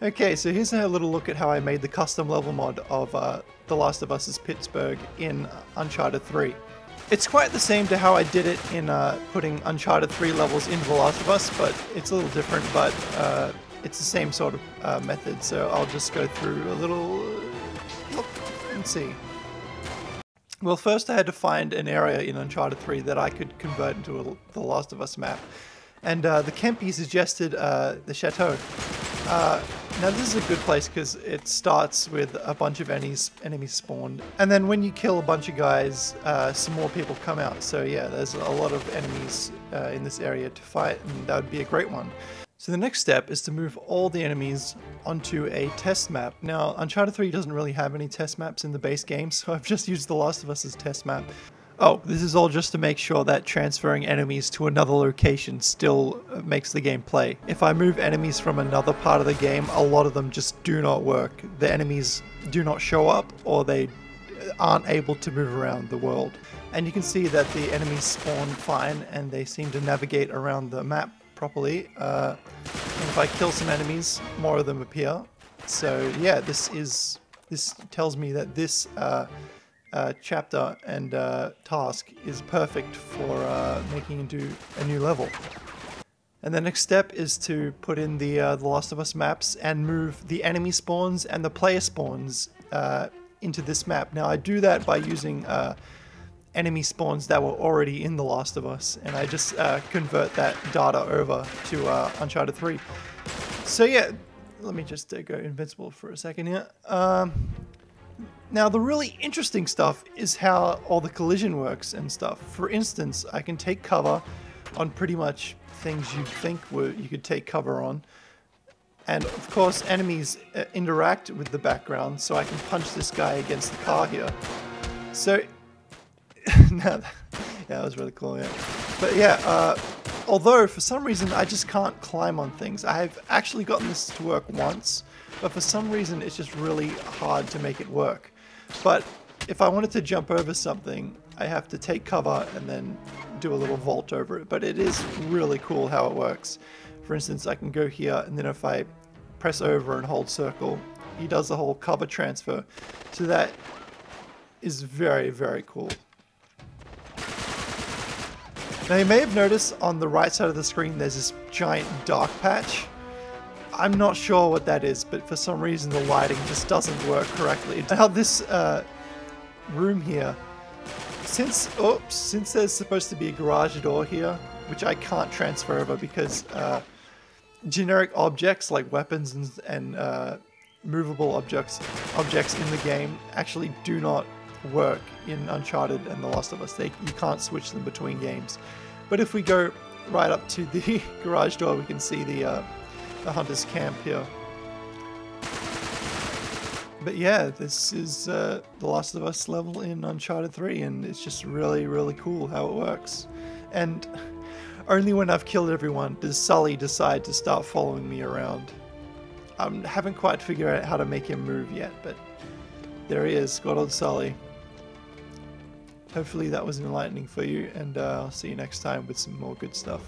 Okay, so here's a little look at how I made the custom level mod of The Last of Us's Pittsburgh in Uncharted 3. It's quite the same to how I did it in putting Uncharted 3 levels into The Last of Us, but it's a little different, but it's the same sort of method, so I'll just go through a little look and see. Well, first I had to find an area in Uncharted 3 that I could convert into The Last of Us map, and the Kempi suggested the chateau. Now this is a good place because it starts with a bunch of enemies spawned, and then when you kill a bunch of guys, some more people come out. So yeah, there's a lot of enemies in this area to fight, and that would be a great one. So the next step is to move all the enemies onto a test map. Now Uncharted 3 doesn't really have any test maps in the base game, so I've just used The Last of Us as test map. Oh, this is all just to make sure that transferring enemies to another location still makes the game play. If I move enemies from another part of the game, a lot of them just do not work. The enemies do not show up, or they aren't able to move around the world. And you can see that the enemies spawn fine, and they seem to navigate around the map properly. And if I kill some enemies, more of them appear. So yeah, this tells me that this chapter and task is perfect for making into a new level. And the next step is to put in the Last of Us maps and move the enemy spawns and the player spawns into this map. Now I do that by using enemy spawns that were already in The Last of Us, and I just convert that data over to Uncharted 3. So yeah, let me just go invincible for a second here. Now the really interesting stuff is how all the collision works and stuff. For instance, I can take cover on pretty much things you'd think you could take cover on. And of course enemies interact with the background, so I can punch this guy against the car here. So, yeah, that was really cool, yeah. But yeah, although for some reason I just can't climb on things. I've actually gotten this to work once, but for some reason it's just really hard to make it work. But if I wanted to jump over something, I have to take cover and then do a little vault over it. But it is really cool how it works. For instance, I can go here, and then if I press over and hold circle, he does the whole cover transfer. So that is very, very cool. Now you may have noticed on the right side of the screen there's this giant dark patch. I'm not sure what that is, but for some reason the lighting just doesn't work correctly. Now this room here, since there's supposed to be a garage door here, which I can't transfer over because generic objects like weapons and movable objects in the game actually do not work in Uncharted and The Last of Us. You can't switch them between games. But if we go right up to the garage door, we can see the hunter's camp here. But yeah, this is The Last of Us level in Uncharted 3, and it's just really, really cool how it works. And only when I've killed everyone does Sully decide to start following me around. I haven't quite figured out how to make him move yet, but there he is, good old Sully. Hopefully that was enlightening for you, and I'll see you next time with some more good stuff.